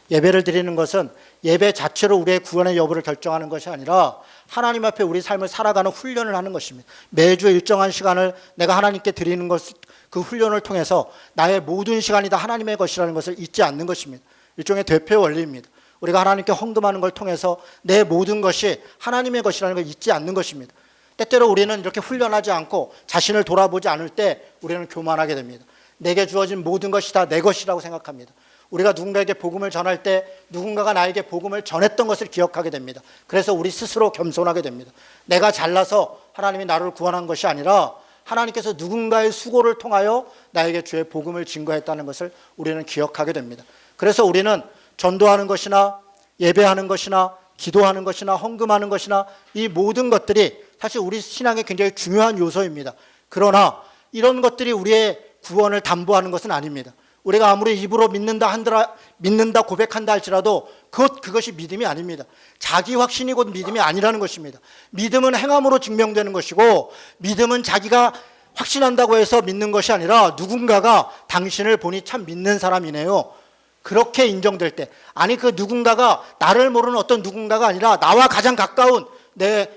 예배를 드리는 것은 예배 자체로 우리의 구원의 여부를 결정하는 것이 아니라 하나님 앞에 우리 삶을 살아가는 훈련을 하는 것입니다. 매주 일정한 시간을 내가 하나님께 드리는 것, 그 훈련을 통해서 나의 모든 시간이 다 하나님의 것이라는 것을 잊지 않는 것입니다. 일종의 대표 원리입니다. 우리가 하나님께 헌금하는 걸 통해서 내 모든 것이 하나님의 것이라는 걸 잊지 않는 것입니다. 때때로 우리는 이렇게 훈련하지 않고 자신을 돌아보지 않을 때 우리는 교만하게 됩니다. 내게 주어진 모든 것이 다 내 것이라고 생각합니다. 우리가 누군가에게 복음을 전할 때 누군가가 나에게 복음을 전했던 것을 기억하게 됩니다. 그래서 우리 스스로 겸손하게 됩니다. 내가 잘나서 하나님이 나를 구원한 것이 아니라 하나님께서 누군가의 수고를 통하여 나에게 주의 복음을 증거했다는 것을 우리는 기억하게 됩니다. 그래서 우리는 전도하는 것이나 예배하는 것이나 기도하는 것이나 헌금하는 것이나 이 모든 것들이 사실 우리 신앙의 굉장히 중요한 요소입니다. 그러나 이런 것들이 우리의 구원을 담보하는 것은 아닙니다. 우리가 아무리 입으로 믿는다 고백한다 할지라도 그것이 믿음이 아닙니다. 자기 확신이 곧 믿음이 아니라는 것입니다. 믿음은 행함으로 증명되는 것이고, 믿음은 자기가 확신한다고 해서 믿는 것이 아니라 누군가가 당신을 보니 참 믿는 사람이네요, 그렇게 인정될 때, 아니 그 누군가가 나를 모르는 어떤 누군가가 아니라 나와 가장 가까운 내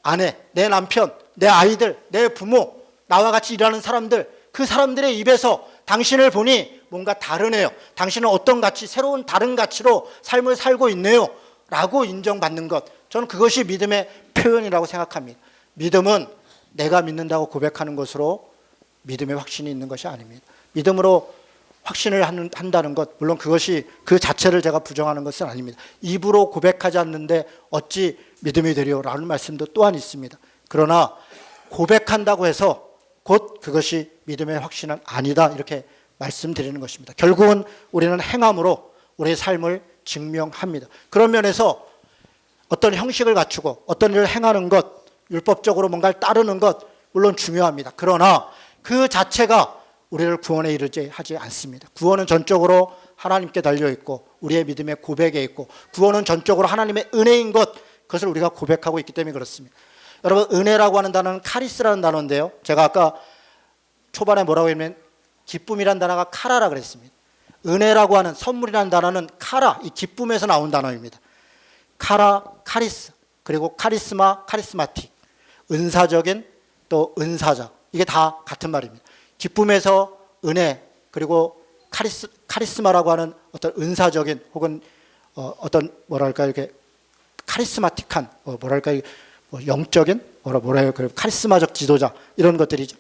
아내, 내 남편, 내 아이들, 내 부모, 나와 같이 일하는 사람들, 그 사람들의 입에서 당신을 보니 뭔가 다르네요, 당신은 어떤 가치, 새로운 다른 가치로 삶을 살고 있네요 라고 인정받는 것, 저는 그것이 믿음의 표현이라고 생각합니다. 믿음은 내가 믿는다고 고백하는 것으로 믿음의 확신이 있는 것이 아닙니다. 믿음으로 확신을 한다는 것, 물론 그것이 그 자체를 제가 부정하는 것은 아닙니다. 입으로 고백하지 않는데 어찌 믿음이 되리요 라는 말씀도 또한 있습니다. 그러나 고백한다고 해서 곧 그것이 믿음의 확신은 아니다, 이렇게 말씀드리는 것입니다. 결국은 우리는 행함으로 우리의 삶을 증명합니다. 그런 면에서 어떤 형식을 갖추고 어떤 일을 행하는 것, 율법적으로 뭔가를 따르는 것 물론 중요합니다. 그러나 그 자체가 우리를 구원에 이르지 하지 않습니다. 구원은 전적으로 하나님께 달려있고 우리의 믿음의 고백에 있고, 구원은 전적으로 하나님의 은혜인 것, 그것을 우리가 고백하고 있기 때문에 그렇습니다. 여러분, 은혜라고 하는 단어는 카리스라는 단어인데요, 제가 아까 초반에 뭐라고 했냐면 기쁨이란 단어가 카라라 그랬습니다. 은혜라고 하는, 선물이라는 단어는 카라, 이 기쁨에서 나온 단어입니다. 카라, 카리스, 그리고 카리스마, 카리스마틱, 은사적인, 또 은사자, 이게 다 같은 말입니다. 기쁨에서 은혜, 그리고 카리스마라고 하는 어떤 은사적인 혹은 어떤 뭐랄까 이렇게 카리스마틱한 영적인 카리스마적 지도자, 이런 것들이죠.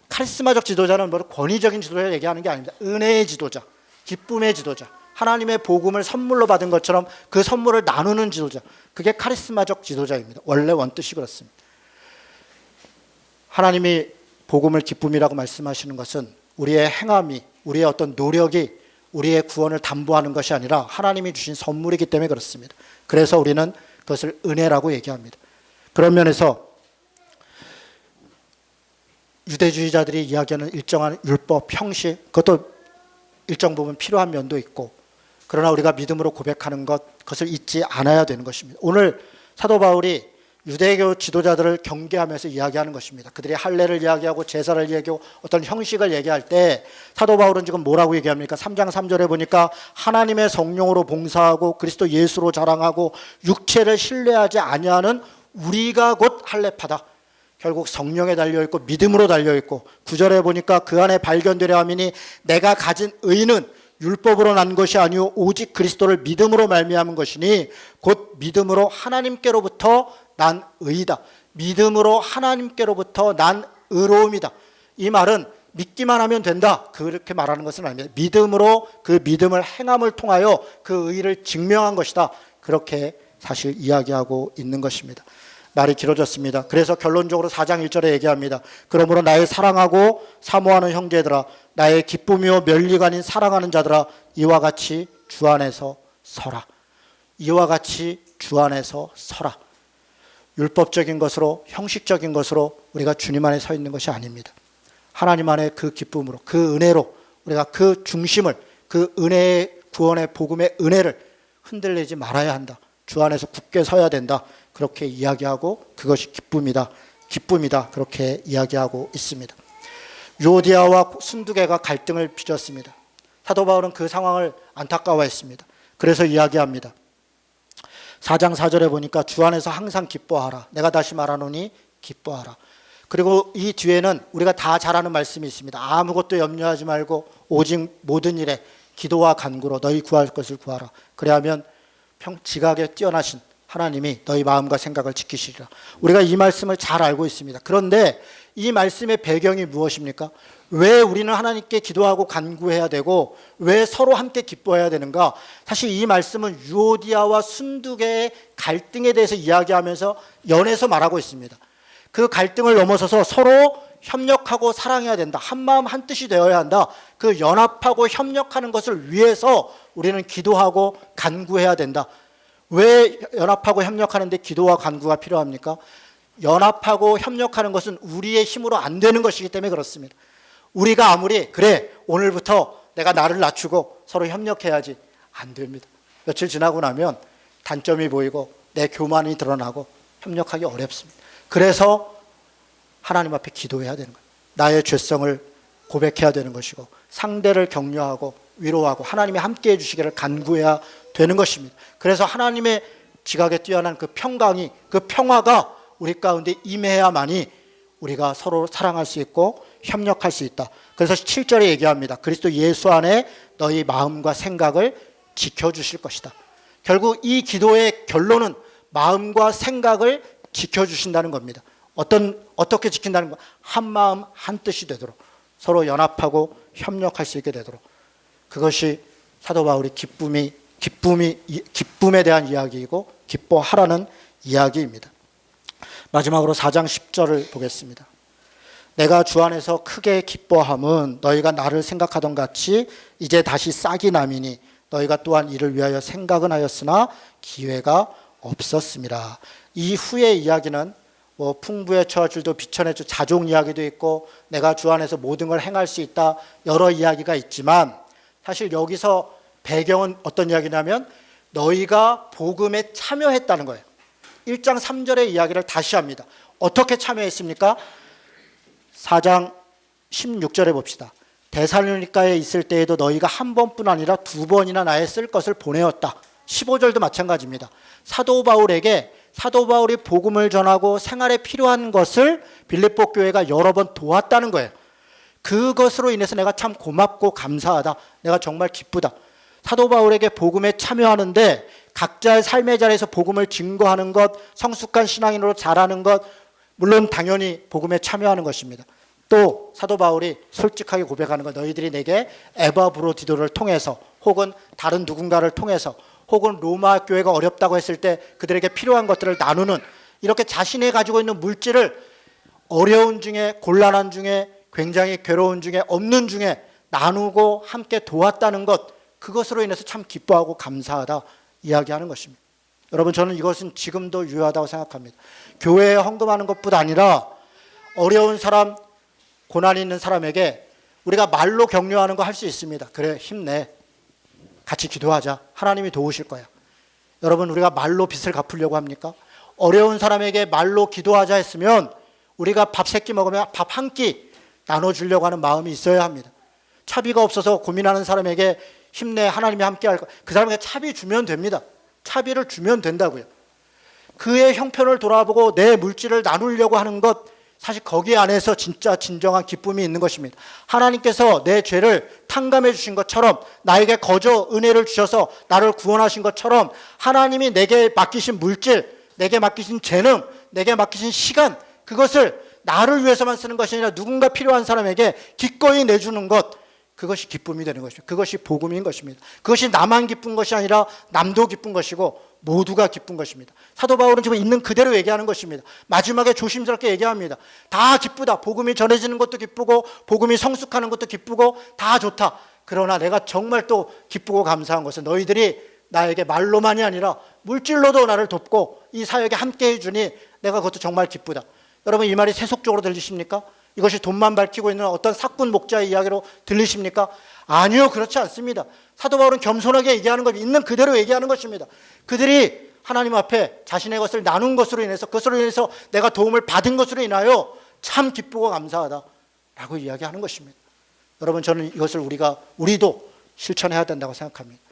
카리스마적 지도자는 권위적인 지도자를 얘기하는 게 아닙니다. 은혜의 지도자, 기쁨의 지도자, 하나님의 복음을 선물로 받은 것처럼 그 선물을 나누는 지도자, 그게 카리스마적 지도자입니다. 원래 원뜻이 그렇습니다. 하나님이 복음을 기쁨이라고 말씀하시는 것은 우리의 행함이, 우리의 어떤 노력이 우리의 구원을 담보하는 것이 아니라 하나님이 주신 선물이기 때문에 그렇습니다. 그래서 우리는 그것을 은혜라고 얘기합니다. 그런 면에서 유대주의자들이 이야기하는 일정한 율법, 형식, 그것도 일정 부분 필요한 면도 있고, 그러나 우리가 믿음으로 고백하는 것, 그것을 잊지 않아야 되는 것입니다. 오늘 사도 바울이 유대교 지도자들을 경계하면서 이야기하는 것입니다. 그들이 할례를 이야기하고 제사를 이야기하고 어떤 형식을 얘기할 때 사도 바울은 지금 뭐라고 얘기합니까? 3장 3절에 보니까 하나님의 성령으로 봉사하고 그리스도 예수로 자랑하고 육체를 신뢰하지 아니하는 우리가 곧 할례파다. 결국 성령에 달려있고 믿음으로 달려있고, 9절에 보니까 그 안에 발견되려 함이니 내가 가진 의는 율법으로 난 것이 아니오 오직 그리스도를 믿음으로 말미암은 것이니 곧 믿음으로 하나님께로부터 난 의이다. 믿음으로 하나님께로부터 난 의로움이다. 이 말은 믿기만 하면 된다, 그렇게 말하는 것은 아닙니다. 믿음으로 그 믿음을 행함을 통하여 그 의를 증명한 것이다, 그렇게 사실 이야기하고 있는 것입니다. 말이 길어졌습니다. 그래서 결론적으로 4장 1절에 얘기합니다. 그러므로 나의 사랑하고 사모하는 형제들아, 나의 기쁨이요 멸리가 아닌 사랑하는 자들아, 이와 같이 주 안에서 서라. 이와 같이 주 안에서 서라. 율법적인 것으로, 형식적인 것으로 우리가 주님 안에 서 있는 것이 아닙니다. 하나님 안에 그 기쁨으로, 그 은혜로 우리가 그 중심을, 그 은혜의 구원의 복음의 은혜를 흔들리지 말아야 한다. 주 안에서 굳게 서야 된다. 그렇게 이야기하고 그것이 기쁨이다. 기쁨이다. 그렇게 이야기하고 있습니다. 유오디아와 순두개가 갈등을 빚었습니다. 사도 바울은 그 상황을 안타까워했습니다. 그래서 이야기합니다. 4장 4절에 보니까 주 안에서 항상 기뻐하라. 내가 다시 말하노니 기뻐하라. 그리고 이 뒤에는 우리가 다 잘 아는 말씀이 있습니다. 아무것도 염려하지 말고 오직 모든 일에 기도와 간구로 너희 구할 것을 구하라. 그래야면 지각에 뛰어나신 하나님이 너희 마음과 생각을 지키시리라. 우리가 이 말씀을 잘 알고 있습니다. 그런데 이 말씀의 배경이 무엇입니까? 왜 우리는 하나님께 기도하고 간구해야 되고 왜 서로 함께 기뻐해야 되는가? 사실 이 말씀은 유오디아와 순두개의 갈등에 대해서 이야기하면서 연해서 말하고 있습니다. 그 갈등을 넘어서서 서로 협력하고 사랑해야 된다. 한 마음 한 뜻이 되어야 한다. 그 연합하고 협력하는 것을 위해서 우리는 기도하고 간구해야 된다. 왜 연합하고 협력하는데 기도와 간구가 필요합니까? 연합하고 협력하는 것은 우리의 힘으로 안 되는 것이기 때문에 그렇습니다. 우리가 아무리 그래 오늘부터 내가 나를 낮추고 서로 협력해야지 안 됩니다. 며칠 지나고 나면 단점이 보이고 내 교만이 드러나고 협력하기 어렵습니다. 그래서 하나님 앞에 기도해야 되는 거예요. 나의 죄성을 고백해야 되는 것이고 상대를 격려하고 위로하고 하나님이 함께 해주시기를 간구해야 되는 것입니다. 그래서 하나님의 지각에 뛰어난 그 평강이, 그 평화가 우리 가운데 임해야만이 우리가 서로 사랑할 수 있고 협력할 수 있다. 그래서 7절에 얘기합니다. 그리스도 예수 안에 너희 마음과 생각을 지켜주실 것이다. 결국 이 기도의 결론은 마음과 생각을 지켜주신다는 겁니다. 어떻게 지킨다는 거? 한 마음 한 뜻이 되도록 서로 연합하고 협력할 수 있게 되도록. 그것이 사도 바울이 기쁨에 대한 이야기이고 기뻐하라는 이야기입니다. 마지막으로 4장 10절을 보겠습니다. 내가 주 안에서 크게 기뻐함은 너희가 나를 생각하던 같이 이제 다시 싹이 남이니 너희가 또한 이를 위하여 생각은 하였으나 기회가 없었습니다. 이 후의 이야기는 풍부의 처줄도 비천의 자종 이야기도 있고 내가 주 안에서 모든 걸 행할 수 있다 여러 이야기가 있지만 사실 여기서 배경은 어떤 이야기냐면 너희가 복음에 참여했다는 거예요. 1장 3절의 이야기를 다시 합니다. 어떻게 참여했습니까? 4장 16절에 봅시다. 데살로니가에 있을 때에도 너희가 한 번뿐 아니라 두 번이나 나의 쓸 것을 보내었다. 15절도 마찬가지입니다. 사도 바울이 복음을 전하고 생활에 필요한 것을 빌립보 교회가 여러 번 도왔다는 거예요. 그것으로 인해서 내가 참 고맙고 감사하다. 내가 정말 기쁘다. 사도 바울에게 복음에 참여하는데 각자의 삶의 자리에서 복음을 증거하는 것, 성숙한 신앙인으로 자라는 것, 물론 당연히 복음에 참여하는 것입니다. 또 사도 바울이 솔직하게 고백하는 것, 너희들이 내게 에바브로디도를 통해서 혹은 다른 누군가를 통해서 혹은 로마 교회가 어렵다고 했을 때 그들에게 필요한 것들을 나누는 이렇게 자신이 가지고 있는 물질을 어려운 중에 곤란한 중에 굉장히 괴로운 중에 없는 중에 나누고 함께 도왔다는 것, 그것으로 인해서 참 기뻐하고 감사하다 이야기하는 것입니다. 여러분, 저는 이것은 지금도 유효하다고 생각합니다. 교회에 헌금하는 것뿐 아니라 어려운 사람, 고난이 있는 사람에게 우리가 말로 격려하는 거 할 수 있습니다. 그래, 힘내. 같이 기도하자. 하나님이 도우실 거야. 여러분, 우리가 말로 빚을 갚으려고 합니까? 어려운 사람에게 말로 기도하자 했으면 우리가 밥 3끼 먹으면 밥 1끼 나눠주려고 하는 마음이 있어야 합니다. 차비가 없어서 고민하는 사람에게 힘내, 하나님이 함께 할 거야. 그 사람에게 차비 주면 됩니다. 차비를 주면 된다고요. 그의 형편을 돌아보고 내 물질을 나누려고 하는 것, 사실 거기 안에서 진짜 진정한 기쁨이 있는 것입니다. 하나님께서 내 죄를 탕감해 주신 것처럼 나에게 거저 은혜를 주셔서 나를 구원하신 것처럼 하나님이 내게 맡기신 물질, 내게 맡기신 재능, 내게 맡기신 시간, 그것을 나를 위해서만 쓰는 것이 아니라 누군가 필요한 사람에게 기꺼이 내주는 것, 그것이 기쁨이 되는 것입니다. 그것이 복음인 것입니다. 그것이 나만 기쁜 것이 아니라 남도 기쁜 것이고 모두가 기쁜 것입니다. 사도 바울은 지금 있는 그대로 얘기하는 것입니다. 마지막에 조심스럽게 얘기합니다. 다 기쁘다. 복음이 전해지는 것도 기쁘고 복음이 성숙하는 것도 기쁘고 다 좋다. 그러나 내가 정말 또 기쁘고 감사한 것은 너희들이 나에게 말로만이 아니라 물질로도 나를 돕고 이 사역에 함께 해주니 내가 그것도 정말 기쁘다. 여러분, 이 말이 세속적으로 들리십니까? 이것이 돈만 밝히고 있는 어떤 사꾼 목자의 이야기로 들리십니까? 아니요, 그렇지 않습니다. 사도 바울은 겸손하게 얘기하는 것, 있는 그대로 얘기하는 것입니다. 그들이 하나님 앞에 자신의 것을 나눈 것으로 인해서, 그것으로 인해서 내가 도움을 받은 것으로 인하여 참 기쁘고 감사하다라고 이야기하는 것입니다. 여러분, 저는 이것을 우리도 실천해야 된다고 생각합니다.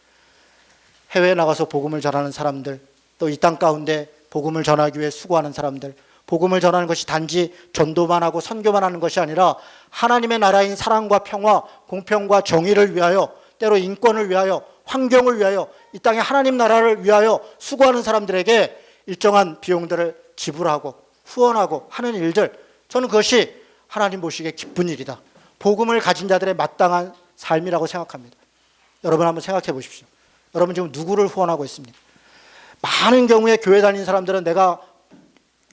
해외에 나가서 복음을 전하는 사람들, 또 이 땅 가운데 복음을 전하기 위해 수고하는 사람들, 복음을 전하는 것이 단지 전도만 하고 선교만 하는 것이 아니라 하나님의 나라인 사랑과 평화, 공평과 정의를 위하여, 때로 인권을 위하여, 환경을 위하여, 이 땅의 하나님 나라를 위하여 수고하는 사람들에게 일정한 비용들을 지불하고 후원하고 하는 일들, 저는 그것이 하나님 보시기에 기쁜 일이다, 복음을 가진 자들의 마땅한 삶이라고 생각합니다. 여러분, 한번 생각해 보십시오. 여러분, 지금 누구를 후원하고 있습니까? 많은 경우에 교회 다니는 사람들은 내가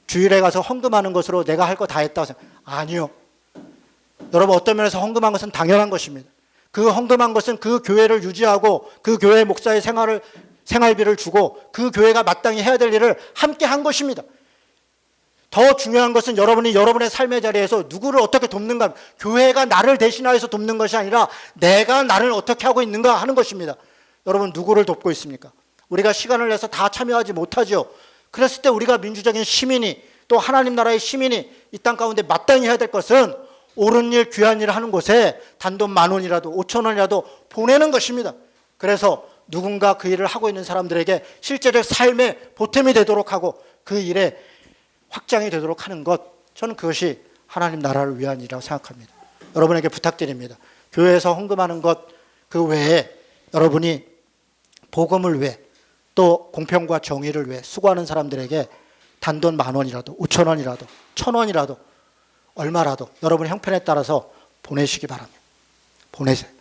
주일에 가서 헌금하는 것으로 내가 할 거 다 했다고 생각해요. 아니요. 여러분, 어떤 면에서 헌금한 것은 당연한 것입니다. 그 헌금한 것은 그 교회를 유지하고 그 교회 목사의 생활비를 주고 그 교회가 마땅히 해야 될 일을 함께 한 것입니다. 더 중요한 것은 여러분이 여러분의 삶의 자리에서 누구를 어떻게 돕는가, 교회가 나를 대신하여서 돕는 것이 아니라 내가 나를 어떻게 하고 있는가 하는 것입니다. 여러분, 누구를 돕고 있습니까? 우리가 시간을 내서 다 참여하지 못하죠. 그랬을 때 우리가 민주적인 시민이, 또 하나님 나라의 시민이 이 땅 가운데 마땅히 해야 될 것은 옳은 일, 귀한 일을 하는 곳에 단돈 10,000원이라도 5,000원이라도 보내는 것입니다. 그래서 누군가 그 일을 하고 있는 사람들에게 실제적 삶의 보탬이 되도록 하고 그 일에 확장이 되도록 하는 것, 저는 그것이 하나님 나라를 위한 일이라고 생각합니다. 여러분에게 부탁드립니다. 교회에서 헌금하는 것 그 외에 여러분이 복음을 위해, 또 공평과 정의를 위해 수고하는 사람들에게 단돈 10,000원이라도 5,000원이라도 1,000원이라도 얼마라도 여러분의 형편에 따라서 보내시기 바랍니다. 보내세요.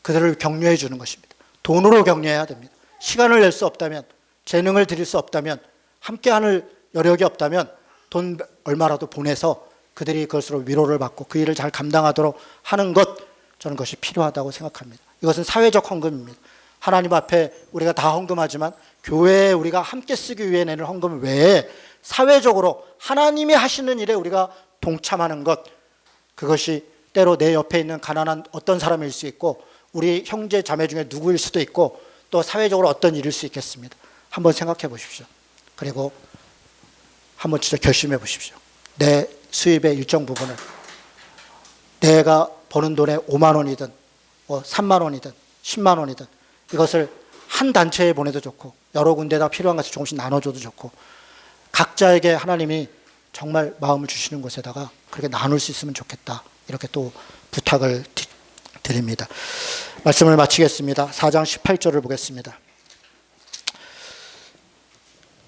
그들을 격려해 주는 것입니다. 돈으로 격려해야 됩니다. 시간을 낼 수 없다면, 재능을 드릴 수 없다면, 함께하는 여력이 없다면 돈 얼마라도 보내서 그들이 그것으로 위로를 받고 그 일을 잘 감당하도록 하는 것, 저는 그것이 필요하다고 생각합니다. 이것은 사회적 헌금입니다. 하나님 앞에 우리가 다 헌금하지만 교회에 우리가 함께 쓰기 위해 내는 헌금 외에 사회적으로 하나님이 하시는 일에 우리가 동참하는 것, 그것이 때로 내 옆에 있는 가난한 어떤 사람일 수 있고 우리 형제 자매 중에 누구일 수도 있고 또 사회적으로 어떤 일일 수 있겠습니다. 한번 생각해 보십시오. 그리고 한번 진짜 결심해 보십시오. 내 수입의 일정 부분을, 내가 버는 돈의 5만 원이든 3만 원이든 10만 원이든 이것을 한 단체에 보내도 좋고 여러 군데다 필요한 것을 조금씩 나눠줘도 좋고, 각자에게 하나님이 정말 마음을 주시는 곳에다가 그렇게 나눌 수 있으면 좋겠다, 이렇게 또 부탁을 드립니다. 말씀을 마치겠습니다. 4장 18절을 보겠습니다.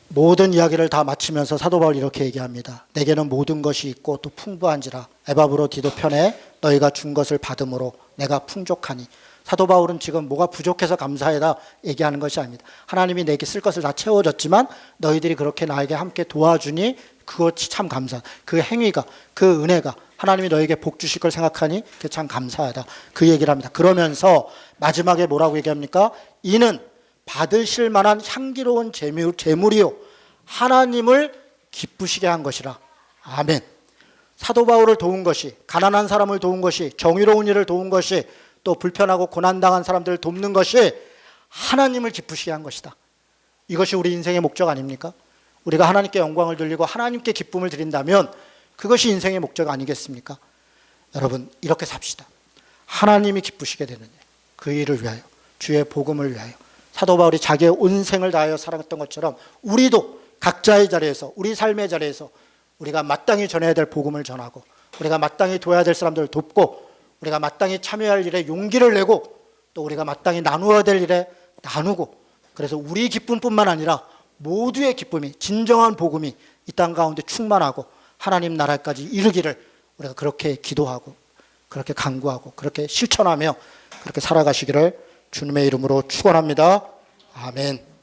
모든 이야기를 다 마치면서 사도 바울이 이렇게 얘기합니다. 내게는 모든 것이 있고 또 풍부한지라 에바브로디도 편에 너희가 준 것을 받음으로 내가 풍족하니. 사도 바울은 지금 뭐가 부족해서 감사해다 얘기하는 것이 아닙니다. 하나님이 내게 쓸 것을 다 채워줬지만 너희들이 그렇게 나에게 함께 도와주니 그것이 참 감사하다. 그 행위가, 그 은혜가 하나님이 너에게 복 주실 걸 생각하니 그게 참 감사하다, 그 얘기를 합니다. 그러면서 마지막에 뭐라고 얘기합니까? 이는 받으실 만한 향기로운 재물이요 하나님을 기쁘시게 한 것이라. 아멘. 사도 바울을 도운 것이, 가난한 사람을 도운 것이, 정의로운 일을 도운 것이, 또 불편하고 고난당한 사람들을 돕는 것이 하나님을 기쁘시게 한 것이다. 이것이 우리 인생의 목적 아닙니까? 우리가 하나님께 영광을 돌리고 하나님께 기쁨을 드린다면 그것이 인생의 목적 아니겠습니까? 여러분, 이렇게 삽시다. 하나님이 기쁘시게 되는 일, 그 일을 위하여, 주의 복음을 위하여 사도 바울이 자기의 온 생을 다하여 살아갔던 것처럼 우리도 각자의 자리에서, 우리 삶의 자리에서 우리가 마땅히 전해야 될 복음을 전하고, 우리가 마땅히 도와야 될 사람들을 돕고, 우리가 마땅히 참여할 일에 용기를 내고, 또 우리가 마땅히 나누어야 될 일에 나누고, 그래서 우리 기쁨뿐만 아니라 모두의 기쁨이, 진정한 복음이 이 땅 가운데 충만하고 하나님 나라까지 이르기를 우리가 그렇게 기도하고 그렇게 간구하고 그렇게 실천하며 그렇게 살아가시기를 주님의 이름으로 축원합니다. 아멘.